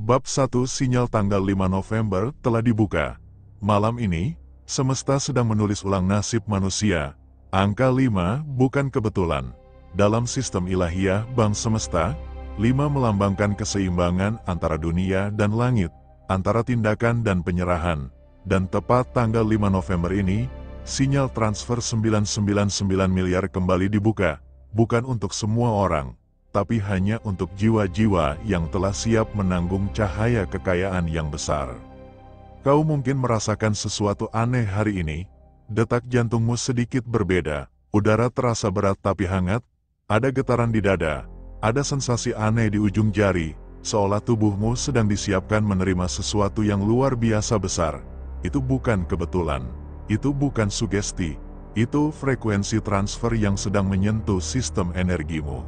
Bab 1 Sinyal tanggal 5 November telah dibuka. Malam ini, semesta sedang menulis ulang nasib manusia. Angka 5 bukan kebetulan. Dalam sistem ilahiyah Bank Semesta, 5 melambangkan keseimbangan antara dunia dan langit, antara tindakan dan penyerahan. Dan tepat tanggal 5 November ini, sinyal transfer 999 miliar kembali dibuka, bukan untuk semua orang, tapi hanya untuk jiwa-jiwa yang telah siap menanggung cahaya kekayaan yang besar. Kau mungkin merasakan sesuatu aneh hari ini. Detak jantungmu sedikit berbeda, udara terasa berat tapi hangat, ada getaran di dada, ada sensasi aneh di ujung jari, seolah tubuhmu sedang disiapkan menerima sesuatu yang luar biasa besar. Itu bukan kebetulan, itu bukan sugesti, itu frekuensi transfer yang sedang menyentuh sistem energimu.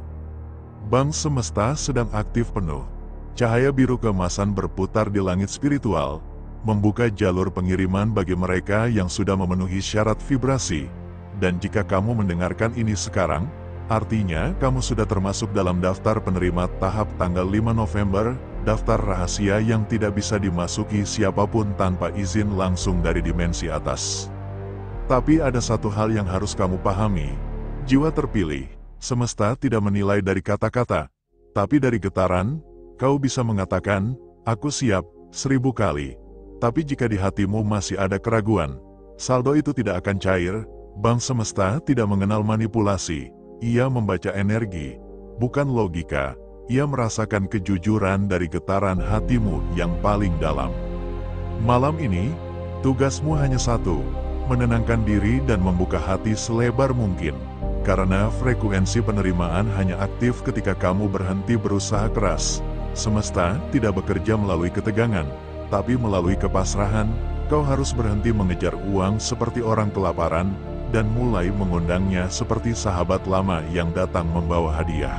Bank Semesta sedang aktif penuh. Cahaya biru keemasan berputar di langit spiritual, membuka jalur pengiriman bagi mereka yang sudah memenuhi syarat vibrasi. Dan jika kamu mendengarkan ini sekarang, artinya kamu sudah termasuk dalam daftar penerima tahap tanggal 5 November, daftar rahasia yang tidak bisa dimasuki siapapun tanpa izin langsung dari dimensi atas. Tapi ada satu hal yang harus kamu pahami, jiwa terpilih. Semesta tidak menilai dari kata-kata, tapi dari getaran. Kau bisa mengatakan, aku siap, 1000 kali. Tapi jika di hatimu masih ada keraguan, saldo itu tidak akan cair. Bank Semesta tidak mengenal manipulasi. Ia membaca energi, bukan logika. Ia merasakan kejujuran dari getaran hatimu yang paling dalam. Malam ini, tugasmu hanya satu, menenangkan diri dan membuka hati selebar mungkin. Karena frekuensi penerimaan hanya aktif ketika kamu berhenti berusaha keras. Semesta tidak bekerja melalui ketegangan, tapi melalui kepasrahan. Kau harus berhenti mengejar uang seperti orang kelaparan, dan mulai mengundangnya seperti sahabat lama yang datang membawa hadiah.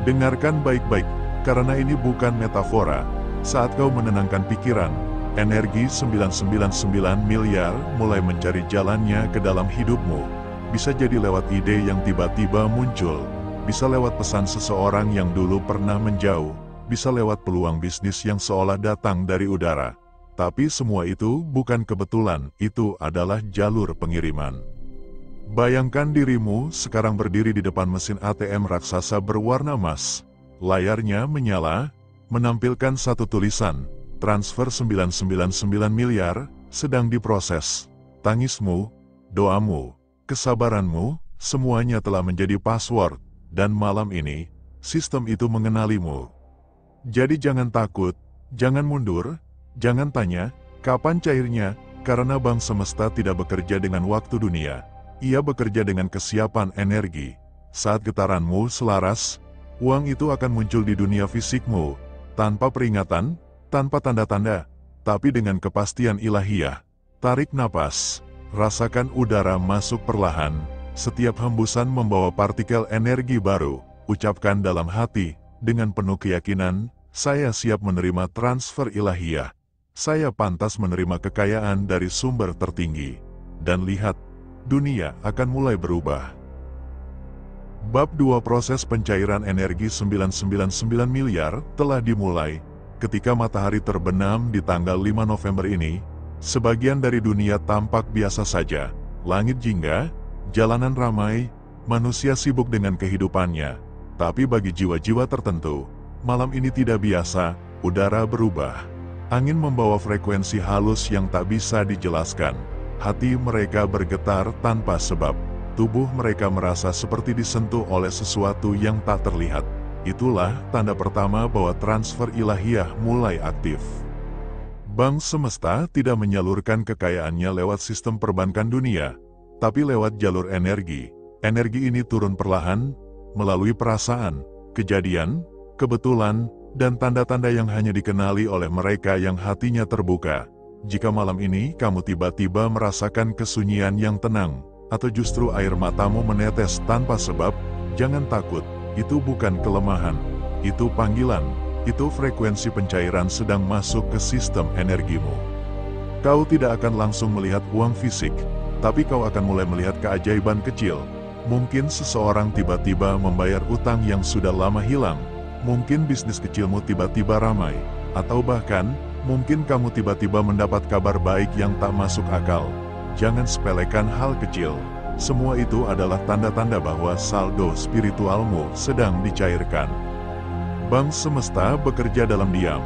Dengarkan baik-baik, karena ini bukan metafora. Saat kau menenangkan pikiran, energi 999 miliar mulai mencari jalannya ke dalam hidupmu. Bisa jadi lewat ide yang tiba-tiba muncul, bisa lewat pesan seseorang yang dulu pernah menjauh, bisa lewat peluang bisnis yang seolah datang dari udara. Tapi semua itu bukan kebetulan, itu adalah jalur pengiriman. Bayangkan dirimu sekarang berdiri di depan mesin ATM raksasa berwarna emas. Layarnya menyala, menampilkan satu tulisan, transfer 999 miliar, sedang diproses. Tangismu, doamu, kesabaranmu, semuanya telah menjadi password, dan malam ini, sistem itu mengenalimu. Jadi jangan takut, jangan mundur, jangan tanya, kapan cairnya, karena Bank Semesta tidak bekerja dengan waktu dunia. Ia bekerja dengan kesiapan energi. Saat getaranmu selaras, uang itu akan muncul di dunia fisikmu, tanpa peringatan, tanpa tanda-tanda, tapi dengan kepastian ilahiyah. Tarik napas. Rasakan udara masuk perlahan, setiap hembusan membawa partikel energi baru. Ucapkan dalam hati, dengan penuh keyakinan, saya siap menerima transfer ilahiyah. Saya pantas menerima kekayaan dari sumber tertinggi. Dan lihat, dunia akan mulai berubah. Bab 2 Proses pencairan energi 999 miliar telah dimulai. Ketika matahari terbenam di tanggal 5 November ini, sebagian dari dunia tampak biasa saja. Langit jingga, jalanan ramai, manusia sibuk dengan kehidupannya. Tapi bagi jiwa-jiwa tertentu, malam ini tidak biasa. Udara berubah. Angin membawa frekuensi halus yang tak bisa dijelaskan. Hati mereka bergetar tanpa sebab. Tubuh mereka merasa seperti disentuh oleh sesuatu yang tak terlihat. Itulah tanda pertama bahwa transfer ilahiyah mulai aktif. Bank Semesta tidak menyalurkan kekayaannya lewat sistem perbankan dunia, tapi lewat jalur energi. Energi ini turun perlahan, melalui perasaan, kejadian, kebetulan, dan tanda-tanda yang hanya dikenali oleh mereka yang hatinya terbuka. Jika malam ini kamu tiba-tiba merasakan kesunyian yang tenang, atau justru air matamu menetes tanpa sebab, jangan takut, itu bukan kelemahan, itu panggilan. Itu frekuensi pencairan sedang masuk ke sistem energimu. Kau tidak akan langsung melihat uang fisik, tapi kau akan mulai melihat keajaiban kecil. Mungkin seseorang tiba-tiba membayar utang yang sudah lama hilang. Mungkin bisnis kecilmu tiba-tiba ramai. Atau bahkan, mungkin kamu tiba-tiba mendapat kabar baik yang tak masuk akal. Jangan sepelekan hal kecil. Semua itu adalah tanda-tanda bahwa saldo spiritualmu sedang dicairkan. Bank semesta bekerja dalam diam.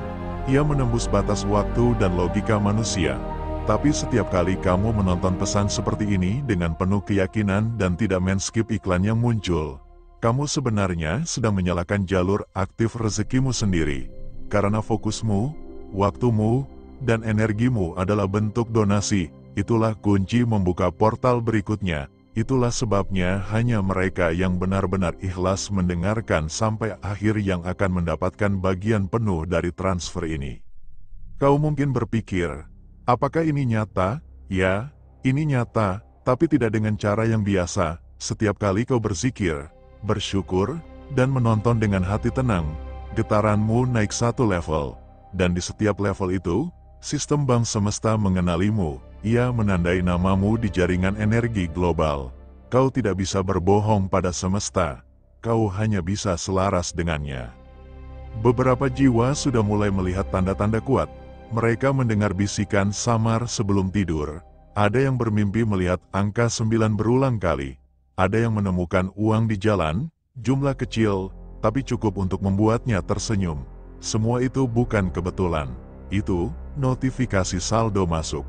Ia menembus batas waktu dan logika manusia. Tapi setiap kali kamu menonton pesan seperti ini dengan penuh keyakinan dan tidak men-skip iklan yang muncul, kamu sebenarnya sedang menyalakan jalur aktif rezekimu sendiri. Karena fokusmu, waktumu, dan energimu adalah bentuk donasi. Itulah kunci membuka portal berikutnya. Itulah sebabnya hanya mereka yang benar-benar ikhlas mendengarkan sampai akhir yang akan mendapatkan bagian penuh dari transfer ini. Kau mungkin berpikir, apakah ini nyata? Ya, ini nyata, tapi tidak dengan cara yang biasa. Setiap kali kau berzikir, bersyukur, dan menonton dengan hati tenang, getaranmu naik satu level. Dan di setiap level itu, sistem bank semesta mengenalimu. Ia menandai namamu di jaringan energi global. Kau tidak bisa berbohong pada semesta. Kau hanya bisa selaras dengannya. Beberapa jiwa sudah mulai melihat tanda-tanda kuat. Mereka mendengar bisikan samar sebelum tidur. Ada yang bermimpi melihat angka 9 berulang kali. Ada yang menemukan uang di jalan, jumlah kecil, tapi cukup untuk membuatnya tersenyum. Semua itu bukan kebetulan. Itu notifikasi saldo masuk.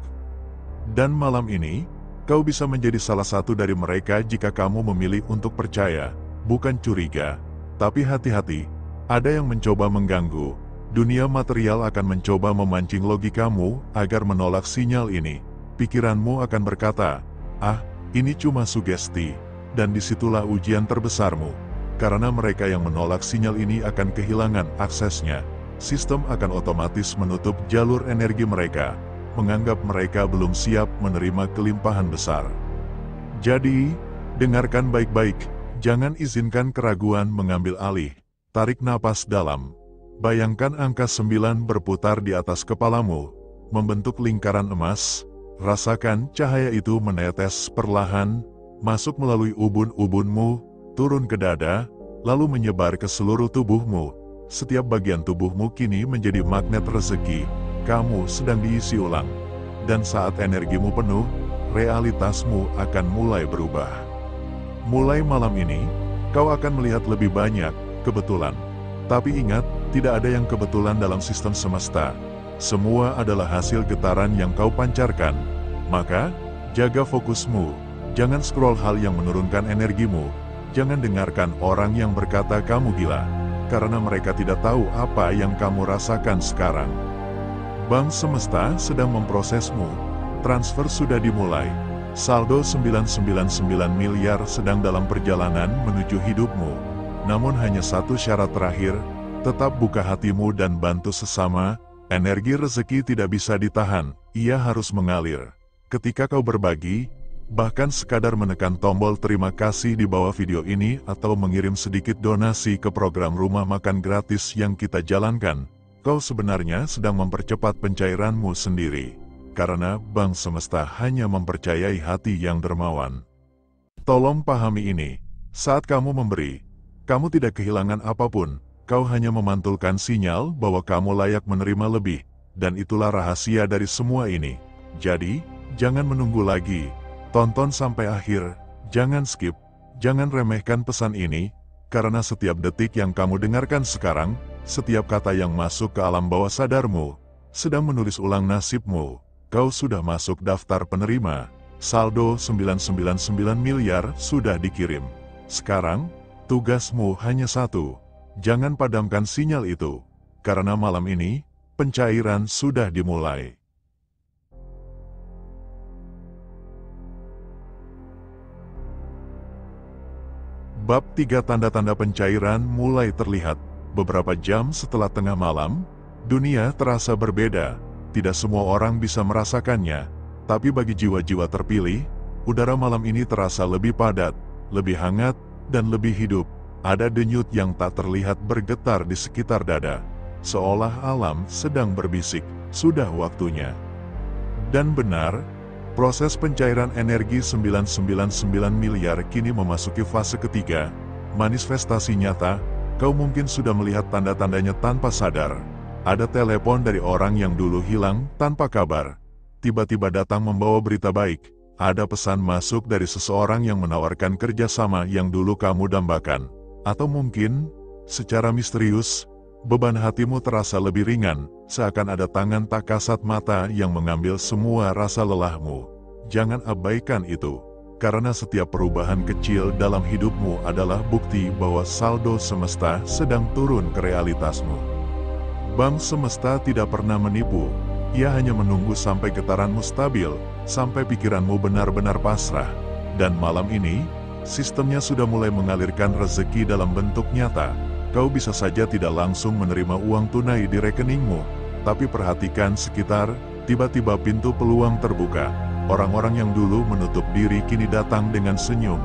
Dan malam ini, kau bisa menjadi salah satu dari mereka jika kamu memilih untuk percaya, bukan curiga. Tapi hati-hati, ada yang mencoba mengganggu. Dunia material akan mencoba memancing logikamu agar menolak sinyal ini. Pikiranmu akan berkata, ini cuma sugesti. Dan disitulah ujian terbesarmu. Karena mereka yang menolak sinyal ini akan kehilangan aksesnya. Sistem akan otomatis menutup jalur energi mereka, menganggap mereka belum siap menerima kelimpahan besar. Jadi, dengarkan baik-baik, jangan izinkan keraguan mengambil alih. Tarik napas dalam. Bayangkan angka 9 berputar di atas kepalamu, membentuk lingkaran emas. Rasakan cahaya itu menetes perlahan, masuk melalui ubun-ubunmu, turun ke dada, lalu menyebar ke seluruh tubuhmu. Setiap bagian tubuhmu kini menjadi magnet rezeki. Kamu sedang diisi ulang. Dan saat energimu penuh, realitasmu akan mulai berubah. Mulai malam ini, kau akan melihat lebih banyak kebetulan. Tapi ingat, tidak ada yang kebetulan dalam sistem semesta. Semua adalah hasil getaran yang kau pancarkan. Maka, jaga fokusmu. Jangan scroll hal yang menurunkan energimu. Jangan dengarkan orang yang berkata kamu gila. Karena mereka tidak tahu apa yang kamu rasakan sekarang. Bank semesta sedang memprosesmu. Transfer sudah dimulai. Saldo 999 miliar sedang dalam perjalanan menuju hidupmu. Namun hanya satu syarat terakhir, tetap buka hatimu dan bantu sesama. Energi rezeki tidak bisa ditahan, ia harus mengalir. Ketika kau berbagi, bahkan sekadar menekan tombol terima kasih di bawah video ini atau mengirim sedikit donasi ke program rumah makan gratis yang kita jalankan, kau sebenarnya sedang mempercepat pencairanmu sendiri. Karena bank semesta hanya mempercayai hati yang dermawan. Tolong pahami ini, saat kamu memberi, kamu tidak kehilangan apapun, kau hanya memantulkan sinyal bahwa kamu layak menerima lebih, dan itulah rahasia dari semua ini. Jadi, jangan menunggu lagi, tonton sampai akhir, jangan skip, jangan remehkan pesan ini, karena setiap detik yang kamu dengarkan sekarang, setiap kata yang masuk ke alam bawah sadarmu, sedang menulis ulang nasibmu. Kau sudah masuk daftar penerima, saldo 999 miliar sudah dikirim. Sekarang, tugasmu hanya satu, jangan padamkan sinyal itu, karena malam ini, pencairan sudah dimulai. Bab 3 tanda-tanda pencairan mulai terlihat. Beberapa jam setelah tengah malam, dunia terasa berbeda. Tidak semua orang bisa merasakannya, tapi bagi jiwa-jiwa terpilih, udara malam ini terasa lebih padat, lebih hangat, dan lebih hidup. Ada denyut yang tak terlihat bergetar di sekitar dada, seolah alam sedang berbisik, sudah waktunya. Dan benar, proses pencairan energi 999 miliar kini memasuki fase ketiga, manifestasi nyata. Kau mungkin sudah melihat tanda-tandanya tanpa sadar. Ada telepon dari orang yang dulu hilang tanpa kabar. Tiba-tiba datang membawa berita baik. Ada pesan masuk dari seseorang yang menawarkan kerjasama yang dulu kamu dambakan. Atau mungkin, secara misterius, beban hatimu terasa lebih ringan, seakan ada tangan tak kasat mata yang mengambil semua rasa lelahmu. Jangan abaikan itu. Karena setiap perubahan kecil dalam hidupmu adalah bukti bahwa saldo semesta sedang turun ke realitasmu. Bank semesta tidak pernah menipu. Ia hanya menunggu sampai getaranmu stabil, sampai pikiranmu benar-benar pasrah. Dan malam ini, sistemnya sudah mulai mengalirkan rezeki dalam bentuk nyata. Kau bisa saja tidak langsung menerima uang tunai di rekeningmu, tapi perhatikan sekitar, tiba-tiba pintu peluang terbuka. Orang-orang yang dulu menutup diri kini datang dengan senyum.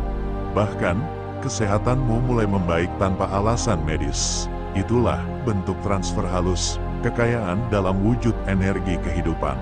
Bahkan, kesehatanmu mulai membaik tanpa alasan medis. Itulah bentuk transfer halus, kekayaan dalam wujud energi kehidupan.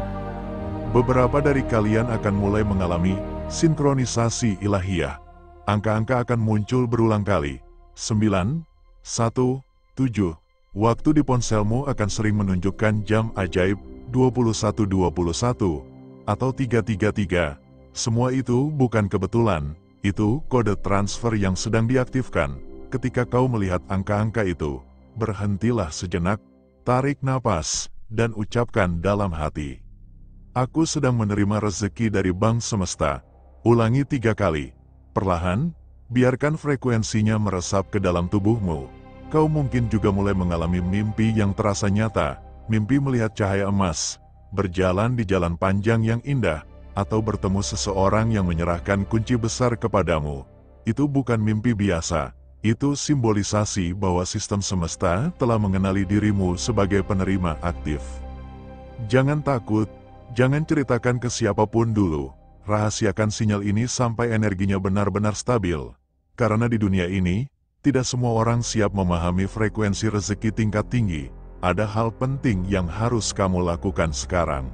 Beberapa dari kalian akan mulai mengalami sinkronisasi ilahiyah. Angka-angka akan muncul berulang kali. 9, 1, 7. Waktu di ponselmu akan sering menunjukkan jam ajaib 21.21. Atau 333. Semua itu bukan kebetulan, itu kode transfer yang sedang diaktifkan. Ketika kau melihat angka-angka itu, berhentilah sejenak, tarik napas, dan ucapkan dalam hati. Aku sedang menerima rezeki dari bank semesta. Ulangi 3 kali. Perlahan, biarkan frekuensinya meresap ke dalam tubuhmu. Kau mungkin juga mulai mengalami mimpi yang terasa nyata, mimpi melihat cahaya emas, berjalan di jalan panjang yang indah, atau bertemu seseorang yang menyerahkan kunci besar kepadamu. Itu bukan mimpi biasa, itu simbolisasi bahwa sistem semesta telah mengenali dirimu sebagai penerima aktif. Jangan takut, jangan ceritakan ke siapapun dulu, rahasiakan sinyal ini sampai energinya benar-benar stabil. Karena di dunia ini, tidak semua orang siap memahami frekuensi rezeki tingkat tinggi. Ada hal penting yang harus kamu lakukan sekarang.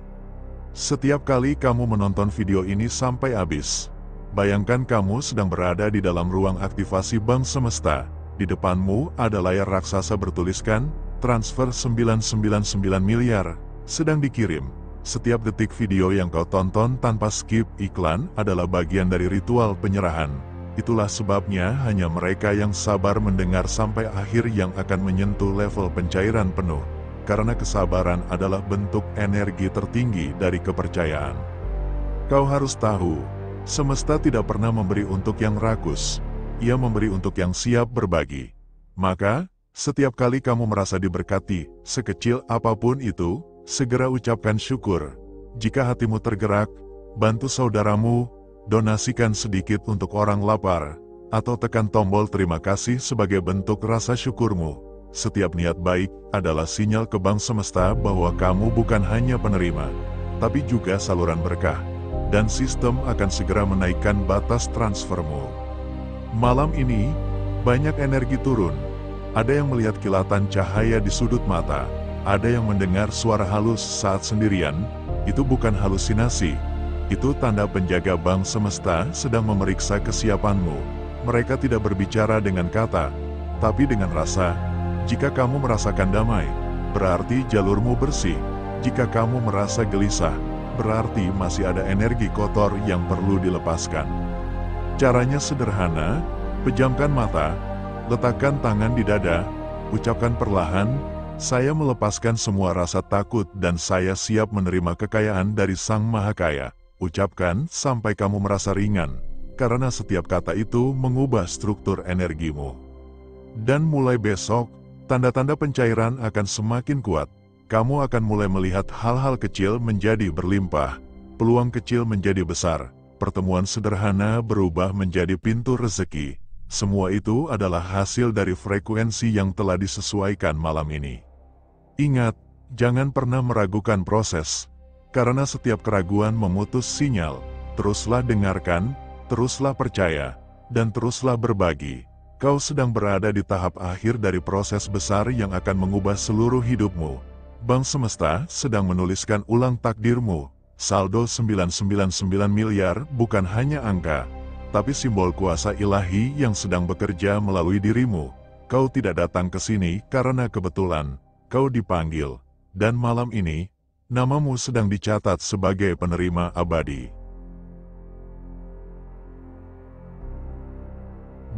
Setiap kali kamu menonton video ini sampai habis, bayangkan kamu sedang berada di dalam ruang aktivasi bank semesta. Di depanmu ada layar raksasa bertuliskan, transfer 999 miliar, sedang dikirim. Setiap detik video yang kau tonton tanpa skip iklan adalah bagian dari ritual penyerahan. Itulah sebabnya hanya mereka yang sabar mendengar sampai akhir yang akan menyentuh level pencairan penuh. Karena kesabaran adalah bentuk energi tertinggi dari kepercayaan. Kau harus tahu, semesta tidak pernah memberi untuk yang rakus. Ia memberi untuk yang siap berbagi. Maka, setiap kali kamu merasa diberkati, sekecil apapun itu, segera ucapkan syukur. Jika hatimu tergerak, bantu saudaramu, donasikan sedikit untuk orang lapar, atau tekan tombol terima kasih sebagai bentuk rasa syukurmu. Setiap niat baik adalah sinyal ke bank semesta bahwa kamu bukan hanya penerima, tapi juga saluran berkah, dan sistem akan segera menaikkan batas transfermu. Malam ini, banyak energi turun. Ada yang melihat kilatan cahaya di sudut mata, ada yang mendengar suara halus saat sendirian. Itu bukan halusinasi. Itu tanda penjaga bank semesta sedang memeriksa kesiapanmu. Mereka tidak berbicara dengan kata, tapi dengan rasa. Jika kamu merasakan damai, berarti jalurmu bersih. Jika kamu merasa gelisah, berarti masih ada energi kotor yang perlu dilepaskan. Caranya sederhana, pejamkan mata, letakkan tangan di dada, ucapkan perlahan, saya melepaskan semua rasa takut dan saya siap menerima kekayaan dari Sang Maha Kaya. Ucapkan sampai kamu merasa ringan, karena setiap kata itu mengubah struktur energimu. Dan mulai besok, tanda-tanda pencairan akan semakin kuat. Kamu akan mulai melihat hal-hal kecil menjadi berlimpah, peluang kecil menjadi besar, pertemuan sederhana berubah menjadi pintu rezeki. Semua itu adalah hasil dari frekuensi yang telah disesuaikan malam ini. Ingat, jangan pernah meragukan proses. Karena setiap keraguan memutus sinyal. Teruslah dengarkan, teruslah percaya, dan teruslah berbagi. Kau sedang berada di tahap akhir dari proses besar yang akan mengubah seluruh hidupmu. Bank Semesta sedang menuliskan ulang takdirmu. Saldo 999 miliar bukan hanya angka, tapi simbol kuasa ilahi yang sedang bekerja melalui dirimu. Kau tidak datang ke sini karena kebetulan. Kau dipanggil. dan malam ini, namamu sedang dicatat sebagai penerima abadi.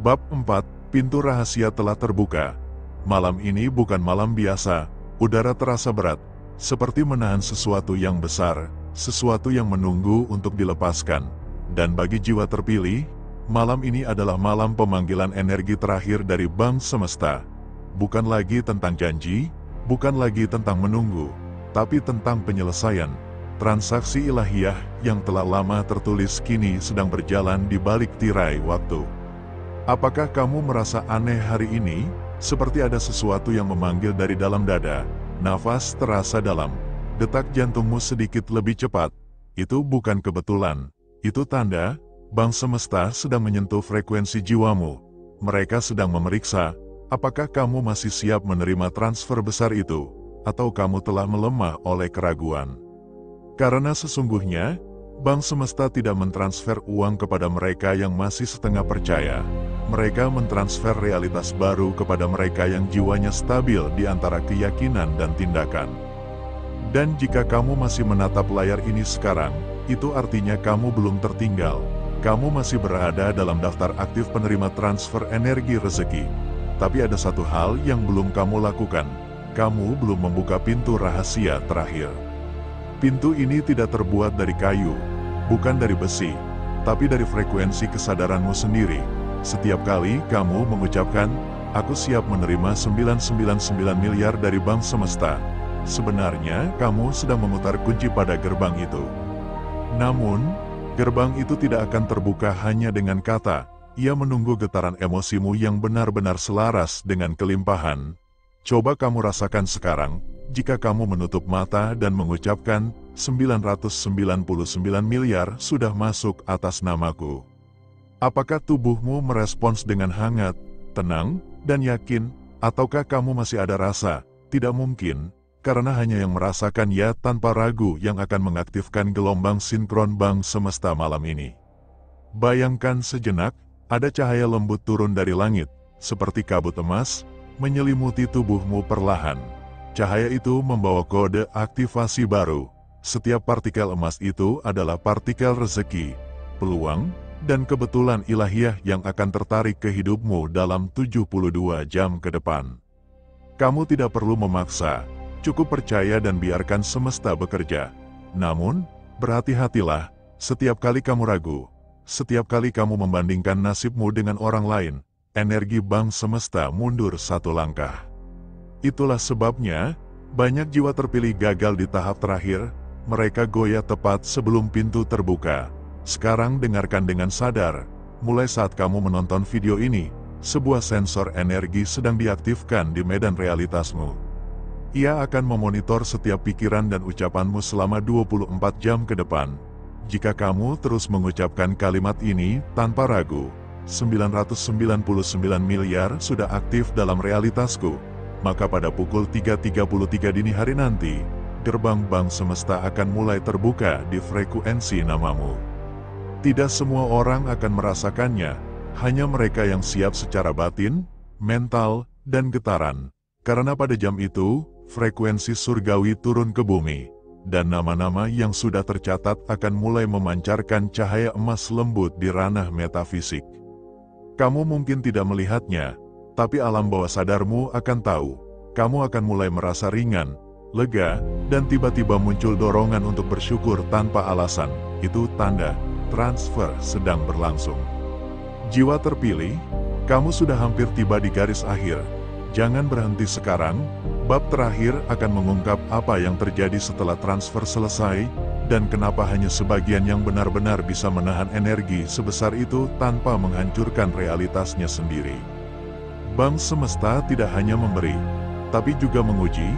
Bab 4, Pintu Rahasia telah terbuka. Malam ini bukan malam biasa, udara terasa berat, seperti menahan sesuatu yang besar, sesuatu yang menunggu untuk dilepaskan. Dan bagi jiwa terpilih, malam ini adalah malam pemanggilan energi terakhir dari Bank Semesta. Bukan lagi tentang janji, bukan lagi tentang menunggu, tapi tentang penyelesaian. Transaksi ilahiyah yang telah lama tertulis kini sedang berjalan di balik tirai waktu. Apakah kamu merasa aneh hari ini? Seperti ada sesuatu yang memanggil dari dalam dada. Nafas terasa dalam. Detak jantungmu sedikit lebih cepat. Itu bukan kebetulan. Itu tanda, Bank Semesta sedang menyentuh frekuensi jiwamu. Mereka sedang memeriksa, apakah kamu masih siap menerima transfer besar itu, atau kamu telah melemah oleh keraguan. Karena sesungguhnya, Bank Semesta tidak mentransfer uang kepada mereka yang masih setengah percaya. Mereka mentransfer realitas baru kepada mereka yang jiwanya stabil di antara keyakinan dan tindakan. Dan jika kamu masih menatap layar ini sekarang, itu artinya kamu belum tertinggal. Kamu masih berada dalam daftar aktif penerima transfer energi rezeki. Tapi ada satu hal yang belum kamu lakukan. Kamu belum membuka pintu rahasia terakhir. Pintu ini tidak terbuat dari kayu, bukan dari besi, tapi dari frekuensi kesadaranmu sendiri. Setiap kali kamu mengucapkan, "Aku siap menerima 999 miliar dari Bank Semesta," sebenarnya kamu sedang memutar kunci pada gerbang itu. Namun, gerbang itu tidak akan terbuka hanya dengan kata. Ia menunggu getaran emosimu yang benar-benar selaras dengan kelimpahan. Coba kamu rasakan sekarang, jika kamu menutup mata dan mengucapkan, 999 miliar sudah masuk atas namaku. Apakah tubuhmu merespons dengan hangat, tenang, dan yakin, ataukah kamu masih ada rasa, tidak mungkin, karena hanya yang merasakan ya tanpa ragu yang akan mengaktifkan gelombang sinkron Bank Semesta malam ini. Bayangkan sejenak, ada cahaya lembut turun dari langit, seperti kabut emas, menyelimuti tubuhmu perlahan. Cahaya itu membawa kode aktivasi baru. Setiap partikel emas itu adalah partikel rezeki, peluang, dan kebetulan ilahiyah yang akan tertarik ke hidupmu dalam 72 jam ke depan. Kamu tidak perlu memaksa. Cukup percaya dan biarkan semesta bekerja. Namun, berhati-hatilah, setiap kali kamu ragu, setiap kali kamu membandingkan nasibmu dengan orang lain, energi Bank Semesta mundur satu langkah. Itulah sebabnya, banyak jiwa terpilih gagal di tahap terakhir, mereka goyah tepat sebelum pintu terbuka. Sekarang dengarkan dengan sadar, mulai saat kamu menonton video ini, sebuah sensor energi sedang diaktifkan di medan realitasmu. Ia akan memonitor setiap pikiran dan ucapanmu selama 24 jam ke depan. Jika kamu terus mengucapkan kalimat ini tanpa ragu, 999 miliar sudah aktif dalam realitasku, maka pada pukul 3.33 dini hari nanti, gerbang Bank Semesta akan mulai terbuka di frekuensi namamu. Tidak semua orang akan merasakannya, hanya mereka yang siap secara batin, mental, dan getaran. Karena pada jam itu, frekuensi surgawi turun ke bumi, dan nama-nama yang sudah tercatat akan mulai memancarkan cahaya emas lembut di ranah metafisik. Kamu mungkin tidak melihatnya, tapi alam bawah sadarmu akan tahu. Kamu akan mulai merasa ringan, lega, dan tiba-tiba muncul dorongan untuk bersyukur tanpa alasan. Itu tanda transfer sedang berlangsung. Jiwa terpilih, kamu sudah hampir tiba di garis akhir. Jangan berhenti sekarang. Bab terakhir akan mengungkap apa yang terjadi setelah transfer selesai, dan kenapa hanya sebagian yang benar-benar bisa menahan energi sebesar itu tanpa menghancurkan realitasnya sendiri. Bank Semesta tidak hanya memberi, tapi juga menguji,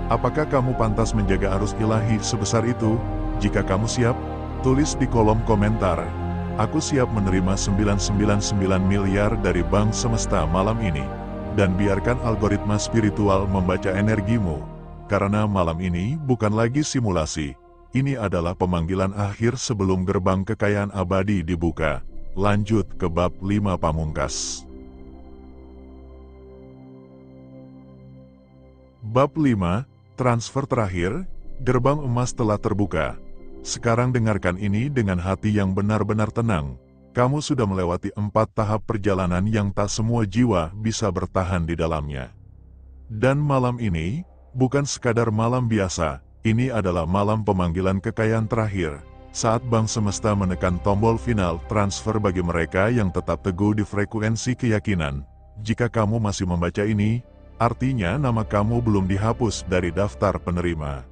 apakah kamu pantas menjaga arus ilahi sebesar itu. Jika kamu siap, tulis di kolom komentar, "Aku siap menerima 999 miliar dari Bank Semesta malam ini." Dan biarkan algoritma spiritual membaca energimu, karena malam ini bukan lagi simulasi, ini adalah pemanggilan akhir sebelum gerbang kekayaan abadi dibuka. Lanjut ke bab 5 pamungkas. Bab 5, Transfer terakhir, gerbang emas telah terbuka. Sekarang dengarkan ini dengan hati yang benar-benar tenang. Kamu sudah melewati 4 tahap perjalanan yang tak semua jiwa bisa bertahan di dalamnya. Dan malam ini, bukan sekadar malam biasa, ini adalah malam pemanggilan kekayaan terakhir. Saat Bank Semesta menekan tombol final transfer bagi mereka yang tetap teguh di frekuensi keyakinan. Jika kamu masih membaca ini, artinya nama kamu belum dihapus dari daftar penerima.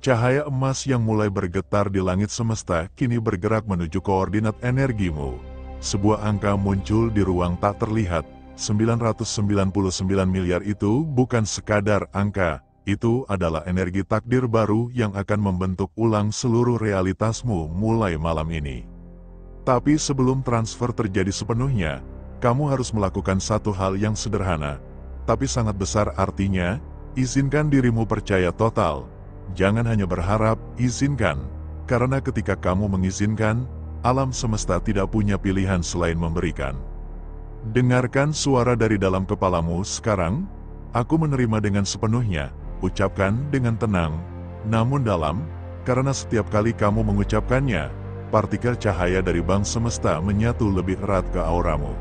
Cahaya emas yang mulai bergetar di langit semesta kini bergerak menuju koordinat energimu. Sebuah angka muncul di ruang tak terlihat. 999 miliar itu bukan sekadar angka, itu adalah energi takdir baru yang akan membentuk ulang seluruh realitasmu mulai malam ini. Tapi sebelum transfer terjadi sepenuhnya, kamu harus melakukan satu hal yang sederhana, tapi sangat besar artinya. Izinkan dirimu percaya total. Jangan hanya berharap, izinkan. Karena ketika kamu mengizinkan, alam semesta tidak punya pilihan selain memberikan. Dengarkan suara dari dalam kepalamu sekarang. Aku menerima dengan sepenuhnya. Ucapkan dengan tenang, namun dalam, karena setiap kali kamu mengucapkannya, partikel cahaya dari Bank Semesta menyatu lebih erat ke auramu.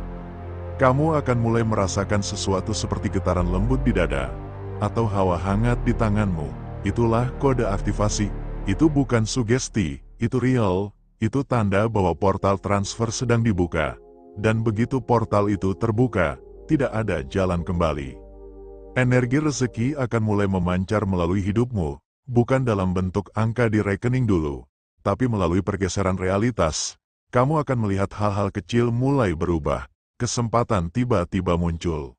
Kamu akan mulai merasakan sesuatu seperti getaran lembut di dada, atau hawa hangat di tanganmu. Itulah kode aktivasi. Itu bukan sugesti, itu real, itu tanda bahwa portal transfer sedang dibuka. Dan begitu portal itu terbuka, tidak ada jalan kembali. Energi rezeki akan mulai memancar melalui hidupmu, bukan dalam bentuk angka di rekening dulu, tapi melalui pergeseran realitas. Kamu akan melihat hal-hal kecil mulai berubah, kesempatan tiba-tiba muncul.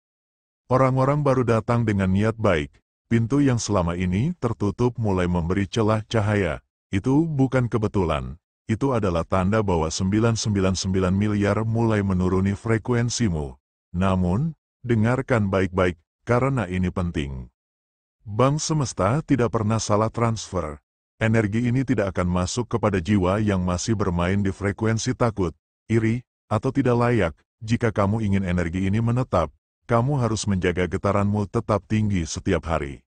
Orang-orang baru datang dengan niat baik. Pintu yang selama ini tertutup mulai memberi celah cahaya. Itu bukan kebetulan. Itu adalah tanda bahwa 999 miliar mulai menuruni frekuensimu. Namun, dengarkan baik-baik, karena ini penting. Bank Semesta tidak pernah salah transfer. Energi ini tidak akan masuk kepada jiwa yang masih bermain di frekuensi takut, iri, atau tidak layak. Jika kamu ingin energi ini menetap, kamu harus menjaga getaranmu tetap tinggi setiap hari.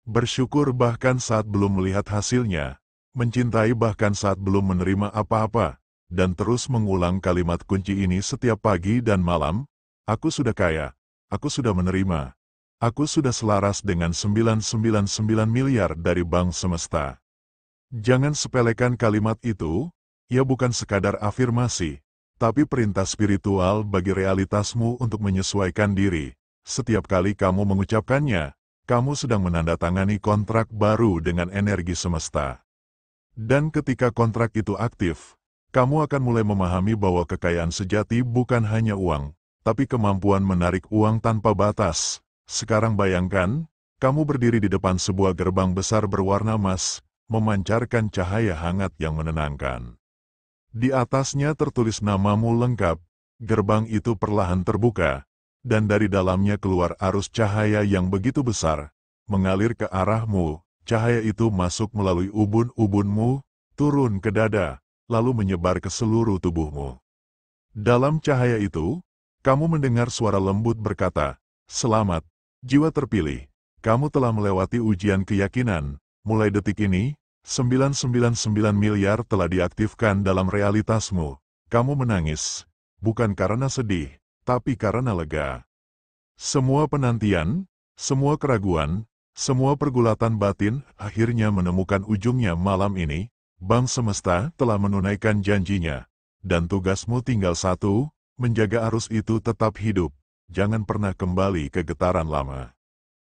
Bersyukur bahkan saat belum melihat hasilnya, mencintai bahkan saat belum menerima apa-apa, dan terus mengulang kalimat kunci ini setiap pagi dan malam. Aku sudah kaya, aku sudah menerima, aku sudah selaras dengan 999 miliar dari Bank Semesta. Jangan sepelekan kalimat itu, ia bukan sekadar afirmasi, tapi perintah spiritual bagi realitasmu untuk menyesuaikan diri. Setiap kali kamu mengucapkannya, kamu sedang menandatangani kontrak baru dengan energi semesta. Dan ketika kontrak itu aktif, kamu akan mulai memahami bahwa kekayaan sejati bukan hanya uang, tapi kemampuan menarik uang tanpa batas. Sekarang bayangkan, kamu berdiri di depan sebuah gerbang besar berwarna emas, memancarkan cahaya hangat yang menenangkan. Di atasnya tertulis namamu lengkap. Gerbang itu perlahan terbuka, dan dari dalamnya keluar arus cahaya yang begitu besar, mengalir ke arahmu. Cahaya itu masuk melalui ubun-ubunmu, turun ke dada, lalu menyebar ke seluruh tubuhmu. Dalam cahaya itu, kamu mendengar suara lembut berkata, "Selamat, jiwa terpilih. Kamu telah melewati ujian keyakinan. Mulai detik ini, 999 miliar telah diaktifkan dalam realitasmu. Kamu menangis, bukan karena sedih, tapi karena lega. Semua penantian, semua keraguan, semua pergulatan batin akhirnya menemukan ujungnya malam ini. Bank Semesta telah menunaikan janjinya, dan tugasmu tinggal satu, menjaga arus itu tetap hidup. Jangan pernah kembali ke getaran lama.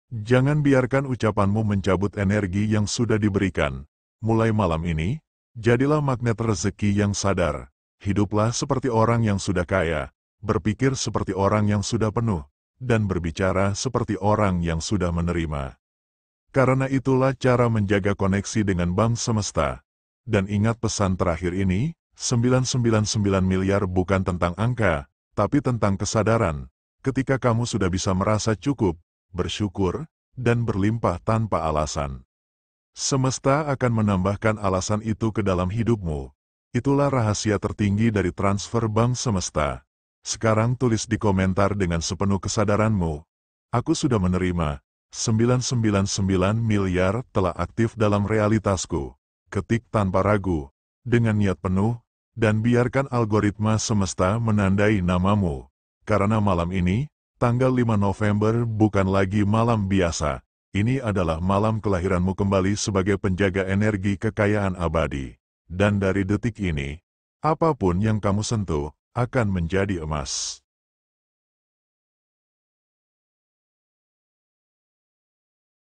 Jangan biarkan ucapanmu mencabut energi yang sudah diberikan. Mulai malam ini, jadilah magnet rezeki yang sadar. Hiduplah seperti orang yang sudah kaya, berpikir seperti orang yang sudah penuh, dan berbicara seperti orang yang sudah menerima. Karena itulah cara menjaga koneksi dengan Bank Semesta. Dan ingat pesan terakhir ini, 999 miliar bukan tentang angka, tapi tentang kesadaran. Ketika kamu sudah bisa merasa cukup, bersyukur, dan berlimpah tanpa alasan, semesta akan menambahkan alasan itu ke dalam hidupmu. Itulah rahasia tertinggi dari transfer Bank Semesta. Sekarang tulis di komentar dengan sepenuh kesadaranmu. Aku sudah menerima 999 miliar telah aktif dalam realitasku. Ketik tanpa ragu, dengan niat penuh, dan biarkan algoritma semesta menandai namamu. Karena malam ini, tanggal 5 November bukan lagi malam biasa. Ini adalah malam kelahiranmu kembali sebagai penjaga energi kekayaan abadi. Dan dari detik ini, apapun yang kamu sentuh, akan menjadi emas.